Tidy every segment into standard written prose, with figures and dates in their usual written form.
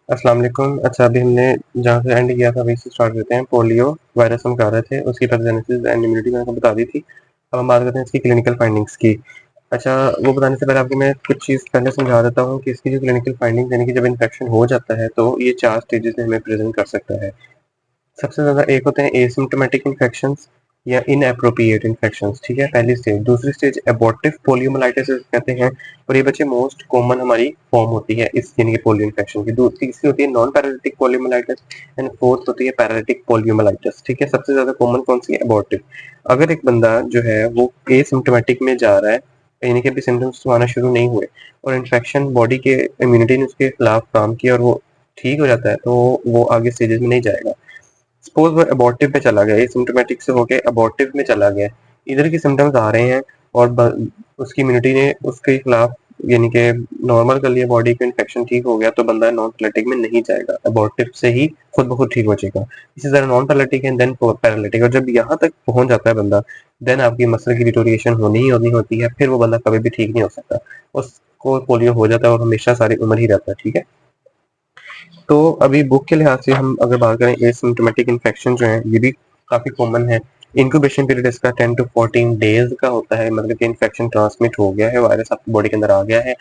अस्सलाम वालेकुम। अच्छा, अभी हमने जहाँ से एंड किया था वहीं से स्टार्ट करते हैं। पोलियो वायरस हम कर रहे थे, उसकी पैथोजेनेसिस एंड इम्यूनिटी मैंने आपको बता दी थी। अब हम बात करते हैं इसकी क्लिनिकल फाइंडिंग्स की। अच्छा, वो बताने से पहले आपको मैं कुछ चीज़ पहले समझा देता हूँ कि इसकी जो क्लिनिकल फाइंडिंग्स यानी कि जब इन्फेक्शन हो जाता है तो ये 4 स्टेजेस में हमें प्रेज़ेंट कर सकता है। सबसे ज़्यादा एक होते हैं एसिम्प्टोमेटिक इन्फेक्शंस या इनएप्रोप्रिएट इन्फेक्शंस, ठीक है, पहली स्टेज। दूसरी स्टेज एबॉर्टिव पोलियोमाइलाइटिस कहते हैं और ये बच्चे मोस्ट कॉमन हमारी फॉर्म होती है इस यानी कि पोलियो इन्फेक्शन की। तीसरी होती है non paralytic poliomyelitis and fourth होती है पैरालिटिक पोलियोमाइलाइटिस, ठीक है। सबसे ज्यादा कॉमन कौन सी है? एबॉर्टिव। अगर एक बंदा जो है वो एसिम्प्टोमेटिक में जा रहा है यानी कि अभी सिम्टम्स तो आना शुरू नहीं हुए और इन्फेक्शन बॉडी के इम्यूनिटी ने उसके खिलाफ काम किया और वो ठीक हो जाता है तो वो आगे स्टेजेस में नहीं जाएगा। सपोज वो अबॉर्टिव पे चला गया, एसिम्प्टोमेटिक से होके अबॉर्टिव में चला गया, इधर की सिम्टम्स आ रहे हैं और उसकी इम्यूनिटी ने उसके खिलाफ यानी कि नॉर्मल कर लिया, बॉडी का इन्फेक्शन ठीक हो गया तो बंदा नॉन पैरालिटिक में नहीं जाएगा, अबॉर्टिव से ही खुद ब खुद ठीक हो जाएगा। इसी तरह नॉन पैरालिटिक है देन पैरालिटिक, और जब यहाँ तक पहुंच जाता है बंदा देन आपकी मसल की डिटोरिएशन होनी ही होनी होती है, फिर वो बंदा कभी भी ठीक नहीं हो सकता, उसको पोलियो हो जाता है और हमेशा सारी उम्र ही रहता है, ठीक है। तो अभी बुक के लिहाज से हम अगर बात करें एसिम्प्टोमेटिक इन्फेक्शन जो है ये भी काफी कॉमन है। इंक्यूबेशन पीरियड इसका 10 टू 14 डेज का होता है, मतलब कि इन्फेक्शन ट्रांसमिट हो गया है, वायरस आपकी बॉडी के अंदर आ गया है।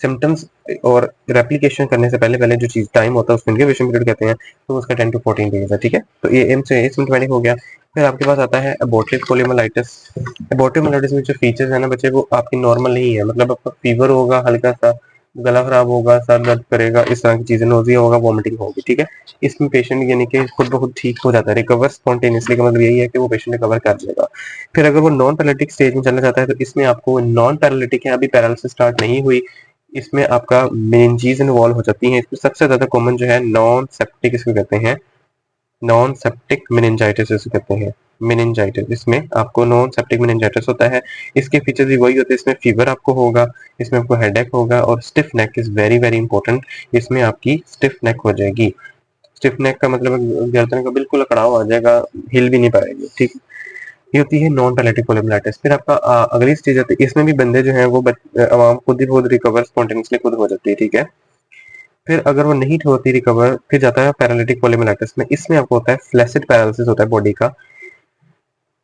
सिम्टम्स और रेप्लिकेशन करने से पहले पहले जो चीज टाइम होता है उसको इंक्यूबेशन पीरियड कहते हैं, तो उसका 10 टू 14 डेज है, ठीक है। तो ये एम से एसिम्प्टोमेटिक हो गया। फिर आपके पास आता है एबॉर्टिव पोलियोमाइलाइटिस। एबॉर्टिव पोलियोमाइलाइटिस में जो फीचर्स है ना बच्चे, वो आपकी नॉर्मल नहीं है, मतलब आपका फीवर होगा हल्का सा, गला खराब होगा, सर दर्द करेगा, इस तरह की चीजें, नोजिया होगा, वॉमिटिंग होगी, ठीक है। इसमें पेशेंट यानी कि खुद ब खुद ठीक हो जाता है, रिकवर स्पॉन्टेनियसली का मतलब यही है कि वो पेशेंट रिकवर कर लेगा। फिर अगर वो नॉन पैरालिटिक स्टेज में चला जाता है तो इसमें आपको नॉन पैरालिटिक है, अभी पैरालिसिस स्टार्ट नहीं हुई, इसमें आपका मेनिंजीज इन्वॉल्व हो जाती है। इसमें सबसे ज्यादा कॉमन जो है नॉन सेप्टिक इसको कहते हैं, नॉन सेप्टिक मेनिंजाइटिस इसे कहते हैं, मेनिंजाइटिस। इसमें आपको नॉन सेप्टिक मेनिंजाइटिस होता है। इसके फीचर्स भी वही होते हैं, इसमें फीवर आपको होगा, इसमें आपको हेडेक होगा और stiff neck is very very important, इसमें आपकी स्टिफ नेक हो जाएगी। स्टिफ नेक का मतलब गर्दन का बिल्कुल अकड़ाव आ जाएगा, हिल भी नहीं पाएगी, ठीक। ये होती है नॉन पैलेटिक पोलियोमाइलाइटिस। फिर आपका अगली स्टेज आती है, इसमें भी बंदे जो हैं वो आवाम खुद ही खुद रिकवर स्पॉन्टेनियसली खुद हो जाती है, ठीक है। फिर अगर वो नहीं होती रिकवर, फिर जाता है पैरालिटिक पोलियोमाइलाइटिस में। इसमें आपको होता है फ्लैसिड पैरालिसिस होता है बॉडी का,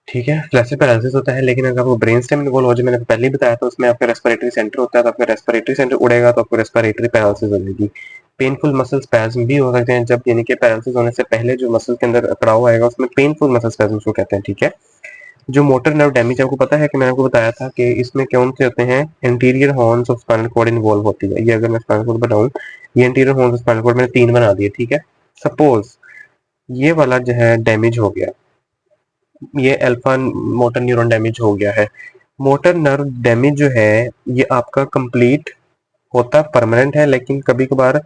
ठीक है, फ्लैसिड पैरालिसिस होता है। लेकिन अगर वो ब्रेन स्टेम इन्वॉल्व हो जाए, मैंने पहले ही बताया था, उसमें आपका रेस्पिरेटरी सेंटर होता है, तो आपका रेस्पिरेटरी सेंटर उड़ेगा तो आपको रेस्पिरेटरी पैरालिसिस हो जाएगी। पेनफुल मसल स्पैज्म भी हो सकते हैं, जब यानी कि पैरालिसिस होने से पहले जो मसल के अंदर अकड़ाव आएगा उसमें पेनफुल मसल स्पैज्म को कहते हैं, ठीक है। जो मोटर नर्व डैमेज आपको पता है कि मैंने आपको बताया था कि इसमें कौन से होते हैं, anterior horns of spinal cord involve होती है। ये अगर मैं स्पाइनल कॉर्ड बताऊं, ये anterior horns of spinal cord मैंने 3 बना दिए, ठीक है। सपोज ये वाला जो है डैमेज हो गया, ये अल्फा मोटर न्यूरॉन डैमेज हो गया है। मोटर नर्व डैमेज जो है ये आपका कंप्लीट होता परमानेंट है, लेकिन कभी कभार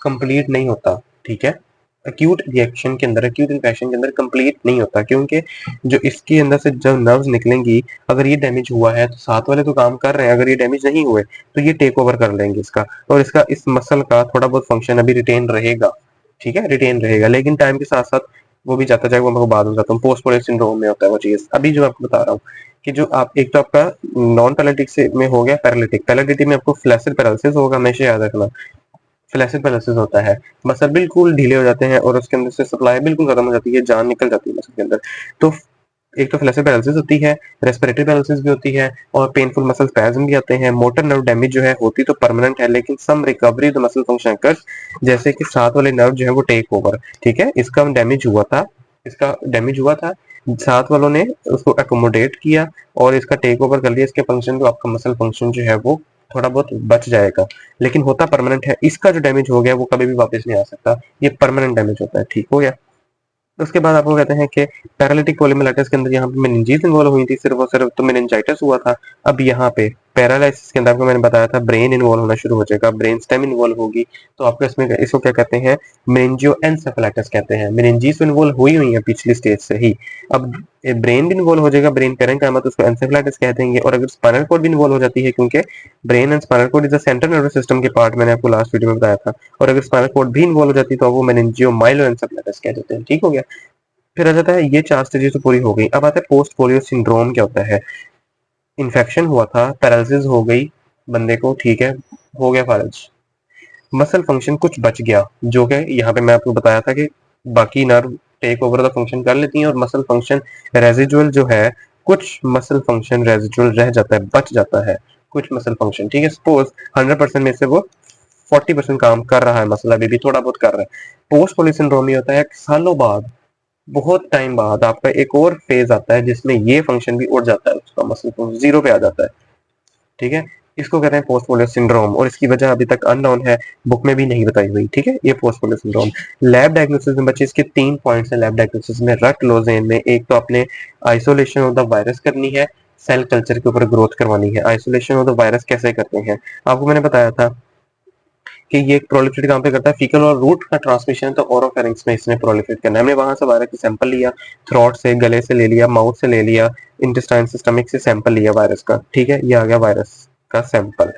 कंप्लीट नहीं होता, ठीक है। अक्यूट रिएक्शन के अंदर, अक्यूट इन्फेक्शन के अंदर कंप्लीट नहीं होता, क्योंकि जो इसके अंदर से जब नर्व्स निकलेंगी, अगर ये डैमेज हुआ है तो साथ वाले तो काम कर रहे हैं, अगर ये डैमेज नहीं हुए तो ये टेक ओवर कर लेंगे इसका, और इसका इस मसल का थोड़ा बहुत फंक्शन अभी रिटेन रहेगा, ठीक है, रिटेन रहेगा, लेकिन टाइम के साथ साथ वो भी जाता जाएगा। मैं बाद में बताता हूँ, पोस्ट पोलियो सिंड्रोम में होता है वो चीज। अभी जो आपको बता रहा हूँ कि जो आप एक तो आपका नॉन पैरालिटिक से में हो गया पैरालिटिक, पैरालिटिक में आपको फ्लैसिड पैरालिसिस होगा, हमेशा याद रखना। फ्लैसिड पैरालिसिस होता है, मसल बिल्कुल ढीले हो जाते हैं और उसके अंदर से सप्लाई बिल्कुल खत्म हो जाती है, जान निकल जाती है मसल के अंदर। तो एक तो फ्लैसिड पैरालिसिस होती है, रेस्पिरेटरी पैरालिसिस भी होती है और पेनफुल मसल स्पैज्म भी आते हैं। मोटर नर्व डैमेज जो है होती तो परमानेंट है, लेकिन some recovery the muscle function occurs, जैसे कि साथ वाले नर्व जो है वो टेक ओवर, ठीक है। इसका डैमेज हुआ था, इसका डैमेज हुआ था, साथ वालों ने उसको एकोमोडेट किया और इसका टेक ओवर कर लिया इसके फंक्शन, तो आपका मसल फंक्शन जो है वो थोड़ा बहुत बच जाएगा, लेकिन होता परमानेंट है। इसका जो डैमेज हो गया वो कभी भी वापस नहीं आ सकता, ये परमानेंट डैमेज होता है, ठीक हो गया। उसके बाद आपको कहते हैं कि पैरालिटिक पोलियोमाइलाइटिस के अंदर यहाँ पे मेनिंजीज इन्वॉल्व हुई थी, सिर्फ और सिर्फ तो मेनिंजाइटिस हुआ था। अब यहाँ पे पैरालिसिस के अंदर आपको मैंने बताया था ब्रेन इन्वॉल्व होना शुरू हो जाएगा, ब्रेन स्टेम इन्वॉल्व होगी, तो आपको इसमें इसको क्या कहते हैं, मेनिंजियोएन्सेफेलाइटिस कहते हैं। मेनिंजीज इन्वॉल्व हुई हुई है पिछली स्टेज से ही, अब ब्रेन भी इन्वॉल्व हो जाएगा, ब्रेन पैरेंकाइमा, तो उसको एन्सेफेलाइटिस कह देंगे। और अगर स्पाइनल कॉर्ड भी इन्वॉल्व हो जाती है, क्योंकि brain and spinal cord is the central nervous system के पार्ट, मैंने आपको लास्ट वीडियो में बताया था, और अगर स्पाइनल कॉर्ड भी इन्वॉल्व हो जाती है तो वो मेनिंजियोमाइलोएन्सेफेलाइटिस कह देते हैं, ठीक हो गया। फिर आ जाता है, ये 4 स्टेजेस तो पूरी हो गई। अब आता है पोस्ट पोलियो सिंड्रोम, क्या होता है। इन्फेक्शन हुआ था, पैरालिसिस हो गई बंदे को, ठीक है, हो गया फारज, मसल फंक्शन कुछ बच गया, जो कि यहाँ पे मैं आपको बताया था कि बाकी nerve take over the function कर लेती हैं और मसल फंक्शन रेजिजुअल जो है, कुछ मसल फंक्शन रेजिजुअल रह जाता है, बच जाता है कुछ मसल फंक्शन, ठीक है। सपोज 100% में से वो 40% काम कर रहा है, मसल अभी भी थोड़ा बहुत कर रहा है। पोस्ट पोलियो सिंड्रोम ये होता है सालों बाद, बहुत टाइम बाद आपका एक और फेज आता है जिसमें ये फंक्शन भी उड़ जाता है, उसका मसल फंक्शन जीरो पे आ जाता है, ठीक है। इसको कहते हैं पोस्ट पोलियो सिंड्रोम और इसकी वजह अभी तक अननोन है, बुक में भी नहीं बताई हुई, ठीक है। ये post polio syndrome. Lab diagnosis में बच्चे इसके 3 पॉइंट्स हैं लैब डायग्नोसिस में, रट लो ज़हन में। एक तो आपने आइसोलेशन ऑफ द वायरस करनी है, सेल कल्चर के ऊपर ग्रोथ करवानी है। आइसोलेशन ऑफ द वायरस कैसे करते हैं, आपको मैंने बताया था कि ये प्रोलिफरेट कहाँ पे करता है, फीकल और रूट का ट्रांसमिशन है तो ओरोफेरिंक्स में इसने प्रोलिफरेट करना है। हमने वहां से वायरस का सैंपल लिया, थ्रोट से, गले से ले लिया, माउथ से ले लिया, इंटेस्टाइन से, स्टमक से सैंपल लिया वायरस का, ठीक है। ये आ गया वायरस का सैंपल।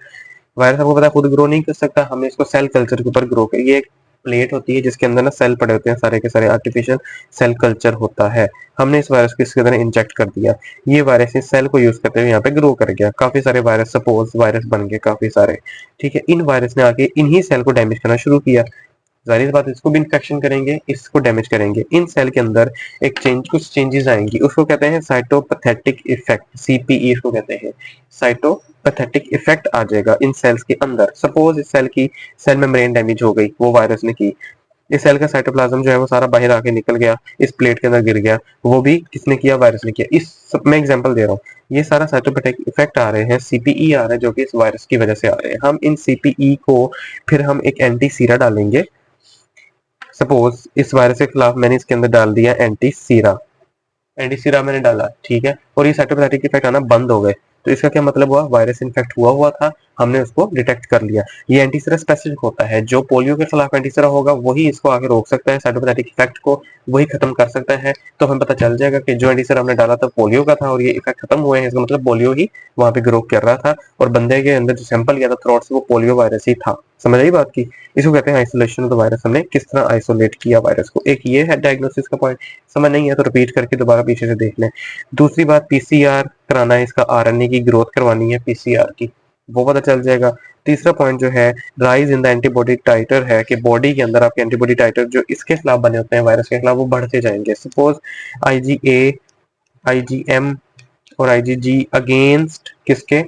वायरस आपको पता है खुद ग्रो नहीं कर सकता, हमने इसको सेल कल्चर के ऊपर ग्रो कर, ये एक प्लेट होती है जिसके अंदर ना सेल पड़े होते हैं, सारे के सारे आर्टिफिशियल सेल कल्चर होता है। हमने इस वायरस को इसके अंदर इंजेक्ट कर दिया, ये वायरस इस सेल को यूज करते हुए यहाँ पे ग्रो कर गया, काफी सारे वायरस, सपोज वायरस बन गए काफी सारे, ठीक है। इन वायरस ने आके इन्हीं सेल को डैमेज करना शुरू किया, जाहिर बात इसको भी इन्फेक्शन करेंगे, इसको डैमेज करेंगे। इन सेल के अंदर एक चेंज, कुछ चेंजेस आएंगी, उसको कहते हैं साइटोपैथेटिक इफेक्ट, सीपीई इसको कहते हैं। साइटोपैथेटिक इफेक्ट आ जाएगा इन सेल्स के अंदर। सपोज इस सेल की सेल मेम्ब्रेन डैमेज हो गई, वो वायरस ने की, इस सेल का साइटोप्लाज्म जो है वो सारा बाहर आके निकल गया, इस प्लेट के अंदर गिर गया, वो भी किसने किया, वायरस ने किया। इस सब मैं एग्जांपल दे रहा हूँ, ये सारा साइटोपैथिक इफेक्ट आ रहे हैं, सीपीई आ रहा है जो कि इस वायरस की वजह से आ रहे हैं। हम इन सीपीई को फिर हम एक एंटी सीरा डालेंगे, सपोज इस वायरस के खिलाफ मैंने इसके अंदर डाल दिया एंटी सीरा, एंटी सीरा मैंने डाला, ठीक है, और ये साइटोपैथिक इफेक्ट आना बंद हो गए। तो इसका क्या मतलब हुआ, वायरस इन्फेक्ट हुआ हुआ था, हमने उसको डिटेक्ट कर लिया। ये एंटीसीरा स्पेसिफिक होता है, जो पोलियो के खिलाफ एंटीसीरा होगा वही इसको आगे रोक सकता है, साइटोपैथिक इफेक्ट को वही खत्म कर सकता है। तो हमें पता चल जाएगा कि जो एंटीसीरा हमने डाला था पोलियो का था और ये इफेक्ट खत्म हुए हैं, इसका मतलब पोलियो ही वहां पे ग्रो कर रहा था और बंदे के अंदर जो सैंपल गया था थ्रोट से वो पोलियो वायरस ही था। समझ आई बात की। इसको कहते हैं आइसोलेशन ऑफ द वायरस, हमने किस तरह आइसोलेट किया वायरस को। एक ये है डायग्नोसिस का पॉइंट, समझ नहीं है तो रिपीट करके दोबारा पीछे से देख लें। दूसरी बात पीसीआर कराना है, इसका आरएनए की ग्रोथ करवानी है पीसीआर की, वो पता चल जाएगा। तीसरा पॉइंट जो है राइज इन द एंटीबॉडी टाइटर है, कि बॉडी के अंदर आपके एंटीबॉडी टाइटर जो इसके खिलाफ बने होते हैं, वायरस के खिलाफ, वो बढ़ते जाएंगे। सपोज आईजीए, आईजीएम और आईजीजी अगेंस्ट किसके,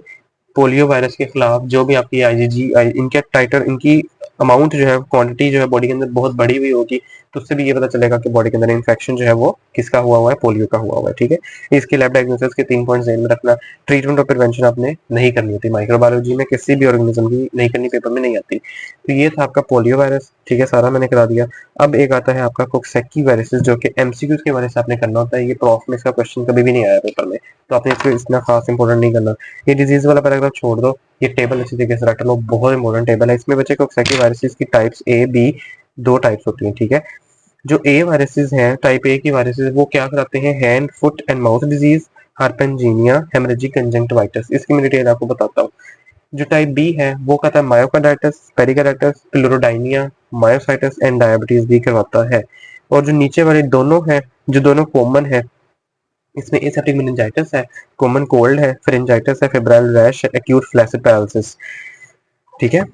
पोलियो वायरस के खिलाफ जो भी आपकी आईजीजी इनके टाइटर, इनकी अमाउंट जो है, क्वांटिटी जो है बॉडी के अंदर बहुत बड़ी हुई होगी, तो उससे भी ये पता चलेगा कि बॉडी के अंदर इन्फेक्शन जो है वो किसका हुआ हुआ है, पोलियो का हुआ हुआ है, ठीक है। इसके लैब डायग्नोसिस के 3 पॉइंट ध्यान में रखना। ट्रीटमेंट और प्रिवेंशन आपने नहीं करनी होती, माइक्रोबायोलॉजी में किसी भी ऑर्गेनिज्म की नहीं करनी, पेपर में नहीं आती। तो ये था आपका पोलियो वायरस, ठीक है, सारा मैंने करा दिया। अब एक आता है आपका कोक्सेकी वायरस, जो कि एमसीक्यूज के वजह से आपने करना होता है, ये प्रॉफ में इसका क्वेश्चन कभी भी नहीं आया पेपर में, तो आपने इसको इतना खास इंपॉर्टेंट नहीं करना। ये डिजीज वाला पैराग्राफ छोड़ दो, ये टेबल अच्छी तरीके से रट लो, बहुत इंपॉर्टेंट टेबल है। इसमें बच्चे कोक्सेकी वायरसेस की टाइप्स ए बी, दो टाइप्स होती हैं, ठीक है। जो ए वायरसेस हैं, टाइप ए की वायरसेस, वो क्या कराते हैं, hand foot and mouth disease, herpangina, haemorrhagic conjunctivitis. इसकी मैं डिटेल आपको बताता हूँ। जो टाइप बी है वो कहता है myocarditis, pericarditis, pleurodynia, myositis and diabetes भी करवाता है। और जो नीचे वाले दोनों हैं, जो दोनों कॉमन है, इसमें एसेप्टिक मेनिंजाइटिस है, कॉमन कोल्ड है, फेरिंजाइटिस है, फेब्राइल रैश है, एक्यूट फ्लैसिड पैरालिसिस, ठीक है।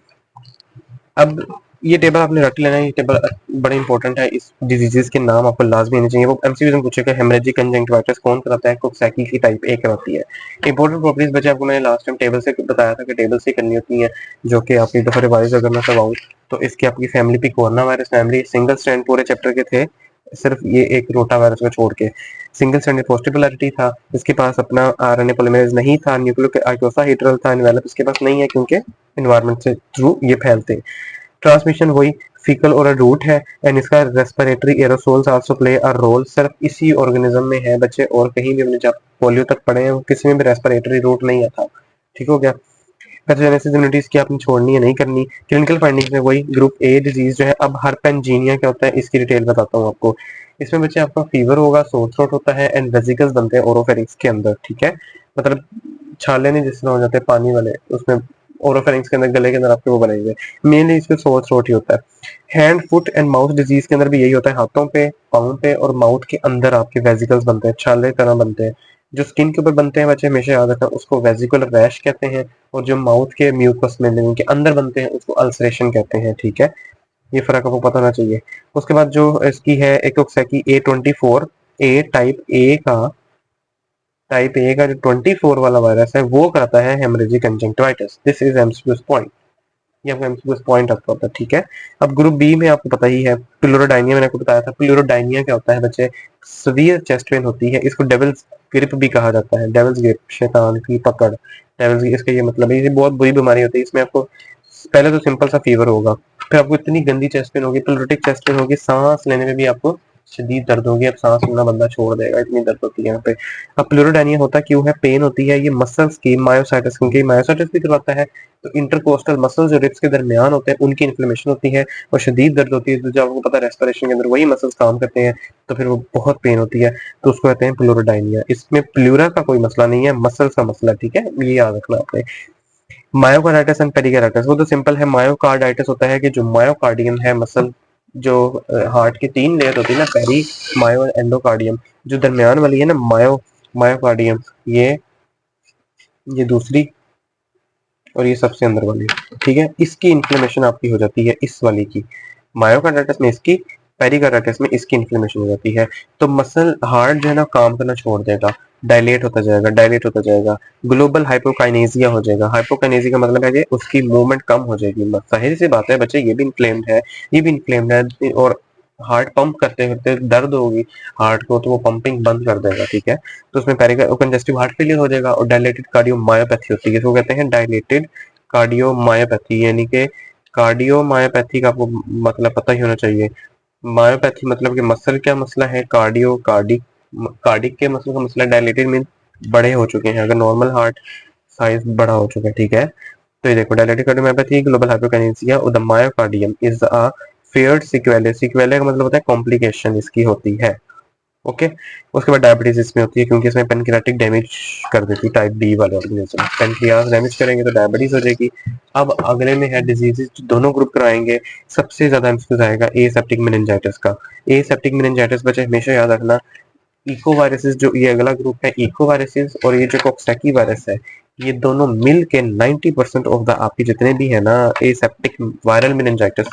अब ये टेबल आपने रट लेना है, ये टेबल बड़ा इंपॉर्टेंट है, इस डिजीजेस के नाम आपको लाजमी आने चाहिए। वो एमसीक्यू में पूछेगा हेमरेजिक कंजंक्टिवाइटिस कौन कराता है, कोक्सेकी की टाइप ए कराती है। इंपॉर्टेंट प्रॉपर्टीज बचे आपको मैंने लास्ट टाइम टेबल से बताया था कि टेबल से करनी होती है, जो कि आप एक दफा रिवाइज अगर मैं करवाऊँ तो इसकी आपकी फैमिली भी corona virus family, single strand पूरे चैप्टर के थे, सिर्फ ये एक रोटा वायरस को छोड़ के। सिंगल स्ट्रैंडेड पॉजिटिव था, इसके पास अपना आरएनए पॉलीमरेज नहीं था, न्यूक्लियोसाइडल था, एनवेलप इसके पास नहीं है क्योंकि एनवायरनमेंट से थ्रू ये फैलते। ट्रांसमिशन वही फीकल और रूट है, एंड इसका respiratory aerosols also play a role. सिर्फ इसी ऑर्गेनिज्म में है बच्चे, और कहीं भी हमने जब पोलियो तक पढ़े हैं किसी में भी रेस्पिरेटरी रूट नहीं आता, ठीक हो गया। पैथोजेनेसिस इम्यूनिटीज की आपने छोड़नी है, नहीं करनी। क्लिनिकल फाइंडिंग्स में वही ग्रुप ए डिजीज जो है। अब हाइपरपेंजीनिया क्या होता है इसकी डिटेल बताता हूँ आपको। इसमें बच्चे आपका फीवर होगा, सोर थ्रोट होता है, एंड वेसिकल्स बनते हैं ओरोफेरिंक्स के अंदर, ठीक है। मतलब छाले नहीं जिस तरह हो जाते हैं पानी वाले, उसमें ओरोफेरिंक्स के अंदर, गले के अंदर आपके वो बनाएंगे। मेनली इसमें सोर थ्रोट ही होता है। Hand foot and mouth disease के अंदर भी यही होता है, हाथों पे, पाँव पे और माउथ के अंदर आपके वेसिकल्स बनते हैं, छाले तरह बनते हैं। जो स्किन के ऊपर बनते हैं बच्चे हमेशा याद रखना उसको वेजिकुलर रैश कहते हैं, और जो माउथ के म्यूकस मेम्ब्रेन के अंदर बनते हैं उसको अल्सरेशन कहते हैं। ठीक है, ये फर्क आपको पता होना चाहिए। उसके बाद जो इसकी है एक्टोक्सेकी A24 ए टाइप ए का जो 24 वाला वायरस है वो करता है haemorrhagic conjunctivitis. This is MCQ point, ये आपका एमसीक्यू पॉइंट आपका होता है। ठीक है, अब ग्रुप बी में आपको पता ही है प्लूरोडाइनिया, मैंने आपको बताया था। प्लूरोडाइनिया क्या होता है बच्चे, सीवियर चेस्ट पेन होती है, इसको डेविल्स ग्रिप भी कहा जाता है। डेविल्स ग्रिप, शैतान की पकड़, डेविल्स, इसका ये मतलब है। ये बहुत बुरी बीमारी होती है, इसमें आपको पहले तो सिंपल सा फीवर होगा, फिर आपको इतनी गंदी चेस्ट पेन होगी, प्लूरोटिक चेस्ट पेन होगी, सांस लेने में भी आपको शदीद दर्द होगी, अब सांस लेना बंदा छोड़ देगा, इतनी दर्द होती है यहाँ पे। अब प्लूरोडाइनिया होता क्यों है, पेन होती है ये मसल्स की, मायोसाइटिस, क्योंकि मायोसाइटिस भी करवाता है, तो इंटरकोस्टल मसल्स जो रिब्स के दरमियान होते हैं उनकी इन्फ्लेमेशन होती है और शदीद दर्द होती है। तो जब आपको पता है रेस्पिरेशन के अंदर वही मसल्स काम करते हैं, तो फिर वो बहुत पेन होती है, तो उसको कहते हैं प्लूरोडाइनिया। इसमें प्लूरा का कोई मसला नहीं है, मसल्स का मसला। ठीक है, ये याद रखना आपने। मायोकार्डाइटिस एंड पेरिकार्डाइटिस, वो तो सिंपल है। मायोकार्डाइटिस होता है कि जो मायोकार्डियम है मसल, जो हार्ट की 3 लेयर होती है ना, पेरी, मायो, एंडोकार्डियम, जो दरमियान वाली है ना मायोकार्डियम, ये दूसरी और ये सबसे अंदर वाली। ठीक है, इसकी इन्फ्लेमेशन आपकी हो जाती है, इस वाली की, मायोकार्डाइटिस में इसकी, पेरिकार्डाइटिस में इसकी इन्फ्लेमेशन हो जाती है। तो मसल हार्ट जो है ना काम करना छोड़ देगा, डायलेट होता जाएगा, डायलेट होता जाएगा, ग्लोबल हाइपोकाइनेसिया हो जाएगा। हाइपोकाइनेसिया का मतलब है कि उसकी मूवमेंट कम हो जाएगी। जाहिर सी बात है बच्चे, ये भी इन्फ्लेम्ड है, ये भी इन्फ्लेम्ड है, और हार्ट पंप करते करते दर्द होगी हार्ट को, तो वो पंपिंग बंद कर देगा। ठीक है, तो उसमें कंजेस्टिव हार्ट फेलियर हो जाएगा, और डायलेटेड कार्डियोमायोपैथी होती है, इसको कहते हैं डायलेटेड कार्डियोमायोपैथी। यानी कि कार्डियोमायोपैथी का आपको मतलब पता ही होना चाहिए। मायोपैथी मतलब कि मसल क्या मसला है, कार्डिक के मसल का मसला। डायलेटेड मीन बड़े हो चुके हैं, अगर नॉर्मल हार्ट साइज बड़ा हो चुका है। ठीक है, तो ये देखो, डायलेटेड कार्डियोमायोपैथी, ग्लोबल हाइपोकाइनेसिया और द मायोकार्डियम इज अ फेयर्ड सिक्वेले। सिक्वेले का मतलब होता है कॉम्प्लिकेशन इसकी होती है। ओके, उसके बाद डायबिटीज इसमें होती है, क्योंकि इसमें पेनक्रियाटिक डैमेज कर देती है टाइप बी वाले ऑर्गेनिज्म। पेनक्रियास डैमेज करेंगे तो डायबिटीज हो जाएगी। अब अगले में है डिजीजेस, दोनों ग्रुप कराएंगे। सबसे ज्यादा एम्फेसिस आएगा एसेप्टिक मेनिंजाइटिस का। एसेप्टिक मेनिंजाइटिस बच्चे हमेशा याद रखना, इकोवायरसेस, जो ये अगला ग्रुप है इकोवायरसेस, और ये जो कॉक्सैकी वायरस है, ये दोनों मिल के 90% ऑफ द आपके जितने भी है ना एसेप्टिक वायरल मेनिंजाइटिस,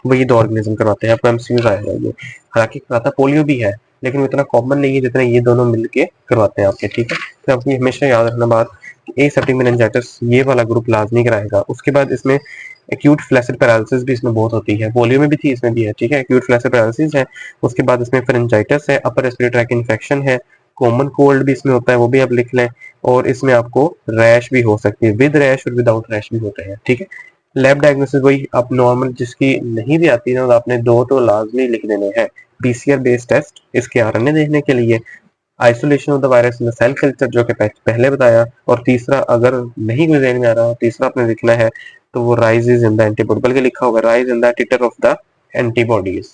वही 2 ऑर्गेनिज्म करवाते हैं। आपको एमसीक्यूज आएगा ये, हालांकि कराता पोलियो भी है, लेकिन वो इतना कॉमन नहीं है जितना ये दोनों मिलके करवाते हैं आपके। ठीक है, तो आपको हमेशा याद रखना बात, एसेप्टिक मेनिंजाइटिस ये वाला ग्रुप लाजमी कराएगा। उसके बाद इसमें एक्यूट फ्लैसिड पैरालिसिस भी इसमें बहुत होती है, पोलियो में भी थी, इसमें भी है। ठीक है, एक्यूट फ्लैसिड पैरालिसिस है। उसके बाद इसमें फेरेंजाइटिस है, अपर रेस्पिरेटरी ट्रैक इन्फेक्शन है, कॉमन कोल्ड भी इसमें होता है, वो भी आप लिख लें। और इसमें आपको रैश भी हो सकती है, विद रैश और विदाउट रैश भी होते हैं। ठीक है, लैब डायग्नोसिस वही आप नॉर्मल, जिसकी नहीं भी आती ना, तो आपने 2 तो लाजमी लिख देने हैं। पीसीआर बेस्ड टेस्ट इसके आरएनए देखने के लिए, isolation of the virus in the cell culture जो कि पहले बताया, और तीसरा अगर नहीं कोई ध्यान में आ रहा, तीसरा आपने लिखना है तो वो राइजेज इन द एंटीबॉडी, बल्कि लिखा होगा rise in the titre of the antibodies.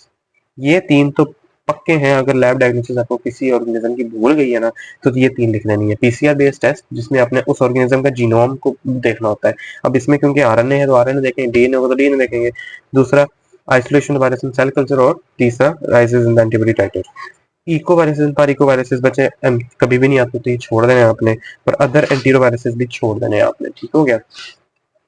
ये 3 तो पक्के हैं। अगर लैब डायग्नोसिस आपको किसी ऑर्गेनिज्म की भूल गई है ना, तो ये 3 लिख लेनी है। पीसीआर बेस्ड टेस्ट जिसमें आपने उस ऑर्गेनिज्म का जीनोम को देखना होता है। अब इसमें क्योंकि आरएनए है तो आरएनए देखेंगे, डीएनए होगा तो डीएनए देखेंगे। दूसरा isolation virus in cell culture, और तीसरा rises in the antibody titre. Echo viruses पर इको वायरसेस बचे कभी भी नहीं आते, तो ये छोड़ देने आपने, पर अदर एंटीरो वायरसेस भी छोड़ देने आपने। ठीक हो गया।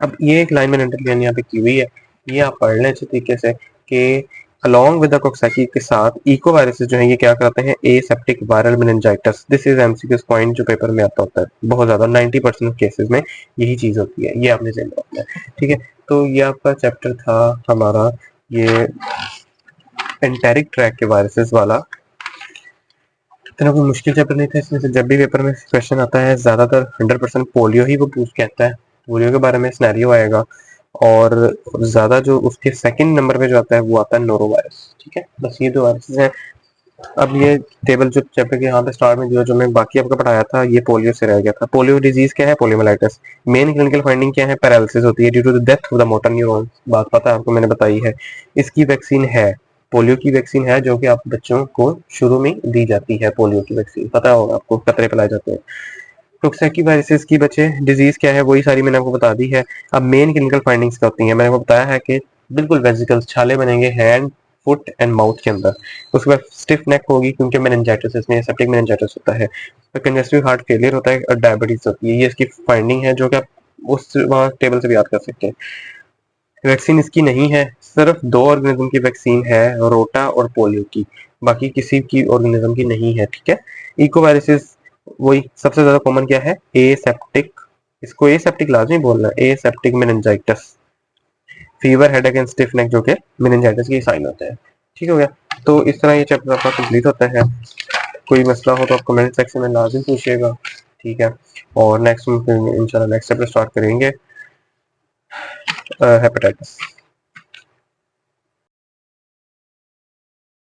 अब ये एक लाइन मैंने अंडरलाइन यहाँ पे की हुई है, ये आप पढ़ लें अच्छे तरीके से कि along with the coxsackie के साथ इको वायरसेस जो है ये क्या करते हैं, aseptic viral meningitis. This is MCQ point जो पेपर में आता होता है बहुत ज्यादा, 90% केसेस में यही चीज होती है, ये आपने ध्यान रखना है। ठीक है, तो ये आपका चैप्टर था हमारा ये एंटेरिक ट्रैक के वायरसेस वाला। इतना कोई मुश्किल चैप्टर नहीं था, इसमें से जब भी पेपर में क्वेश्चन आता है ज्यादातर 100% पोलियो ही वो पूछ कहता है, पोलियो के बारे में सिनेरियो आएगा। और ज्यादा जो उसके सेकंड नंबर पे जो आता है वो आता है नोरो वायरस। ठीक है, बस ये 2 वायरसेस हैं। अब ये टेबल जो चैप्टर के यहाँ पे स्टार्ट में जो जो मैं बाकी आपको पढ़ाया था, ये पोलियो से रह गया था। पोलियो डिजीज क्या है, पोलियोमाइलाइटिस। मेन क्लिनिकल फाइंडिंग क्या है, पैरालिसिस होती है due to the death of the motor neuron. बात पता है आपको, मैंने बताई है। इसकी वैक्सीन है, पोलियो की वैक्सीन है, जो कि आप बच्चों को शुरू में दी जाती है। पोलियो की वैक्सीन पता होगा आपको, कतरे पिलाए जाते हैं। टोक्सेकी वायरसेस की बचे डिजीज क्या है, वही सारी मैंने आपको बता दी है। अब मेन क्लिनिकल फाइंडिंग्स क्या होती हैं, मैंने आपको बताया है कि बिल्कुल वेजिकल्स, छाले बनेंगे हैंड, फुट एंड माउथ के अंदर। उसके बाद स्टिफ नेक होगी, क्योंकि मेनिंजाइटिस, इसमें सेप्टिक मेनिंजाइटिस होता है। कंजेस्टिव हार्ट फेलियर होता है और डायबिटीज होती है। ये इसकी फाइंडिंग है जो कि आप उस वहाँ टेबल से भी याद कर सकते हैं। वैक्सीन इसकी नहीं है, सिर्फ 2 ऑर्गेनिज्म की वैक्सीन है, रोटा और पोलियो की, बाकी किसी की ऑर्गेनिज्म की नहीं है। ठीक है, इकोवायरसेस वही सबसे ज्यादा कॉमन क्या है, एसेप्टिक, इसको एसेप्टिक लाजमी बोलना है, aseptic meningitis, fever, headache and stiff neck जो कि मेनिंजाइटिस के साइन होते हैं। ठीक हो गया, तो इस तरह ये चैप्टर आपका कंप्लीट होता है। कोई मसला हो तो आप कमेंट सेक्शन में लाजिम पूछिएगा। ठीक है, और नेक्स्ट इंशाल्लाह नेक्स्ट चैप्टर स्टार्ट करेंगे हेपेटाइटिस।